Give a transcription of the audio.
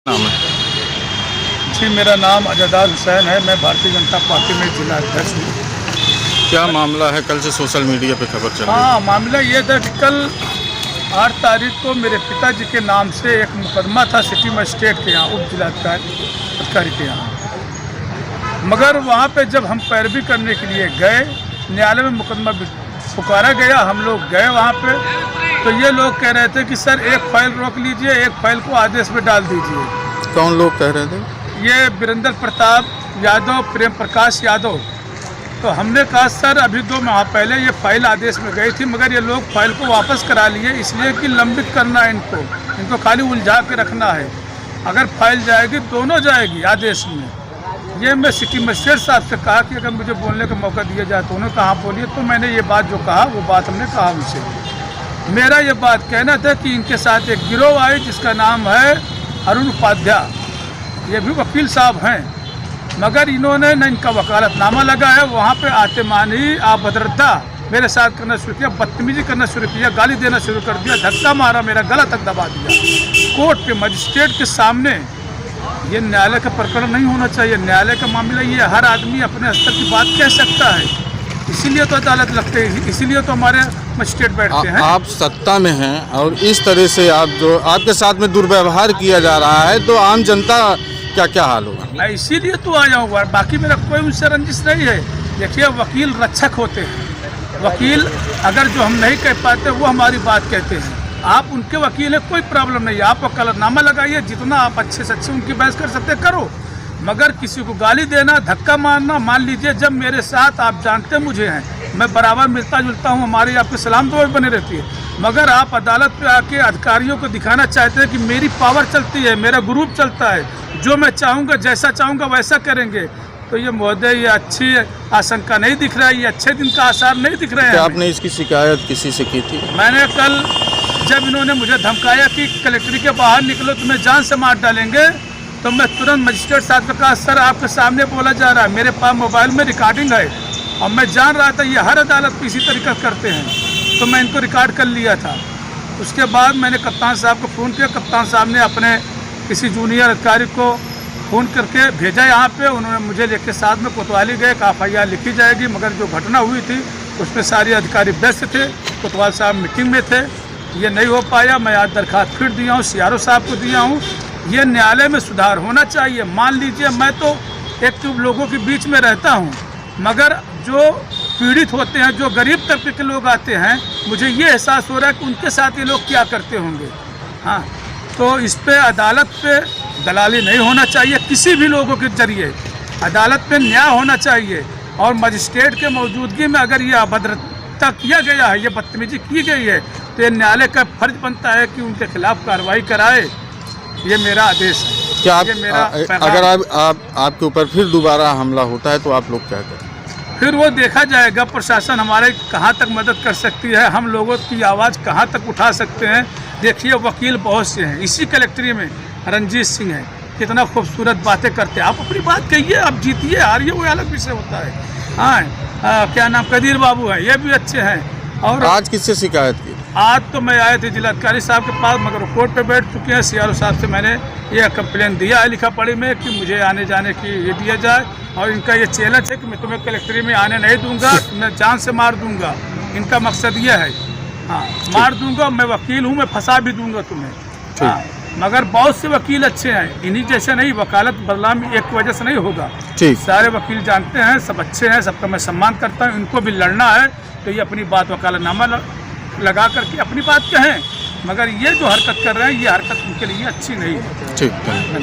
नाम है? जी, मेरा नाम अजदार हुसैन है। मैं भारतीय जनता पार्टी में जिला अध्यक्ष हूँ। क्या मामला है? कल से सोशल मीडिया पे खबर चल रही है। हाँ, मामला ये था कि कल 8 तारीख को मेरे पिताजी के नाम से एक मुकदमा था सिटी मजिस्ट्रेट के यहाँ, उप जिलाधिकारी के यहाँ। मगर वहाँ पे जब हम पैरवी करने के लिए गए, न्यायालय में मुकदमा पुकारा गया, हम लोग गए वहाँ पे, तो ये लोग कह रहे थे कि सर एक फाइल रोक लीजिए, एक फाइल को आदेश में डाल दीजिए। कौन लोग कह रहे थे? ये वीरेंद्र प्रताप यादव, प्रेम प्रकाश यादव। तो हमने कहा सर अभी 2 माह पहले ये फाइल आदेश में गई थी, मगर ये लोग फाइल को वापस करा लिए, इसलिए कि लंबित करना है इनको खाली उलझा के रखना है। अगर फाइल जाएगी दोनों जाएगी आदेश में। ये मैं सिटी मजिस्ट्रेट साहब से कहा कि अगर मुझे बोलने का मौका दिया जाए तो उन्होंने कहा बोलिए, तो मैंने ये बात जो कहा वो बात हमने कहा उनसे। मेरा ये बात कहना था कि इनके साथ एक गिरोह आई जिसका नाम है अरुण उपाध्याय, ये भी वकील साहब हैं, मगर इन्होंने न इनका वकालतनामा लगा है, वहाँ पे आतेमानी अभद्रता मेरे साथ करना शुरू किया, बदतमीजी करना शुरू किया, गाली देना शुरू कर दिया, धक्का मारा, मेरा गला तक दबा दिया कोर्ट पे मजिस्ट्रेट के सामने। ये न्यायालय का प्रकरण नहीं होना चाहिए, न्यायालय का मामला ये हर आदमी अपने स्तर की बात कह सकता है, इसीलिए तो अदालत लगते हैं, इसीलिए तो हमारे मजिस्ट्रेट बैठते हैं। आप सत्ता में हैं और इस तरह से आपके साथ में दुर्व्यवहार किया जा रहा है, तो आम जनता क्या क्या हाल होगा? मैं इसीलिए तो आया हूँ, बाकी मेरा कोई उनसे रंजिश नहीं है। देखिए, वकील रक्षक होते हैं, वकील अगर जो हम नहीं कह पाते वो हमारी बात कहते हैं। आप उनके वकील हैं, कोई प्रॉब्लम नहीं है, आप वकालतनामा लगाइए, जितना आप अच्छे से अच्छे उनकी बहस कर सकते करो, मगर किसी को गाली देना, धक्का मारना, मान लीजिए जब मेरे साथ आप जानते मुझे हैं, मैं बराबर मिलता जुलता हूँ, हमारी आपकी सलाम दुआ बनी रहती है, मगर आप अदालत पे आके अधिकारियों को दिखाना चाहते हैं कि मेरी पावर चलती है, मेरा ग्रुप चलता है, जो मैं चाहूँगा जैसा चाहूँगा वैसा करेंगे, तो ये महोदय ये अच्छी आशंका नहीं दिख रहा है, ये अच्छे दिन का आसार नहीं दिख रहे हैं। क्या आपने इसकी शिकायत किसी से की थी? मैंने कल जब इन्होंने मुझे धमकाया कि कलेक्ट्री के बाहर निकलो तुम्हें जान से मार डालेंगे, तो मैं तुरंत मजिस्ट्रेट साहब को कहा सर आपके सामने बोला जा रहा है, मेरे पास मोबाइल में रिकॉर्डिंग है और मैं जान रहा था ये हर अदालत पे इसी तरीका करते हैं, तो मैं इनको रिकॉर्ड कर लिया था। उसके बाद मैंने कप्तान साहब को फ़ोन किया, कप्तान साहब ने अपने किसी जूनियर अधिकारी को फ़ोन करके भेजा यहाँ पे, उन्होंने मुझे लेके साथ में कोतवाली गए, FIR लिखी जाएगी, मगर जो घटना हुई थी उसमें सारे अधिकारी व्यस्त थे, कोतवाल साहब मीटिंग में थे, ये नहीं हो पाया। मैं आज दरखास्त फिर दिया हूँ, CRO साहब को दिया हूँ। ये न्यायालय में सुधार होना चाहिए। मान लीजिए मैं तो एक तो लोगों के बीच में रहता हूँ, मगर जो पीड़ित होते हैं, जो गरीब तबके के लोग आते हैं, मुझे ये एहसास हो रहा है कि उनके साथ ये लोग क्या करते होंगे। हाँ, तो इस पे अदालत पे दलाली नहीं होना चाहिए, किसी भी लोगों के जरिए अदालत पे न्याय होना चाहिए, और मजिस्ट्रेट के मौजूदगी में अगर ये अभद्रता किया गया है, ये बदतमीजी की गई है, तो ये न्यायालय का फर्ज बनता है कि उनके खिलाफ कार्रवाई कराए। ये मेरा आदेश है। क्या ये मेरा अगर आपके ऊपर फिर दोबारा हमला होता है तो आप लोग क्या करें? फिर वो देखा जाएगा, प्रशासन हमारे कहाँ तक मदद कर सकती है, हम लोगों की आवाज़ कहाँ तक उठा सकते हैं। देखिए, वकील बहुत से हैं, इसी कलेक्ट्री में रंजीत सिंह है, कितना खूबसूरत बातें करते हैं। आप अपनी बात कहिए, आप जीतिए हारिए वो अलग विषय होता है। हाँ, क्या नाम, कदीर बाबू है, ये भी अच्छे हैं। और आज किससे शिकायत की? आज तो मैं आए थे जिलाधिकारी साहब के पास, मगर वो कोर्ट पे बैठ चुके हैं। CRO साहब से मैंने ये कंप्लेन दिया है लिखा पढ़ी में कि मुझे आने जाने की ये दिया जाए, और इनका ये चैलेंज है कि मैं तुम्हें कलेक्ट्री में आने नहीं दूंगा, मैं जान से मार दूंगा। इनका मकसद ये है। हाँ, मार दूंगा, मैं वकील हूँ, मैं फंसा भी दूंगा तुम्हें। हाँ, मगर बहुत से वकील अच्छे हैं, इन्हीं जैसे नहीं। वकालत बदलाव एक वजह से नहीं होगा। सारे वकील जानते हैं, सब अच्छे हैं, सबका मैं सम्मान करता हूँ। इनको भी लड़ना है तो ये अपनी बात वकालतनामा लगा करके अपनी बात कहें, मगर ये जो हरकत कर रहे हैं, ये हरकत उनके लिए अच्छी नहीं है। ठीक है।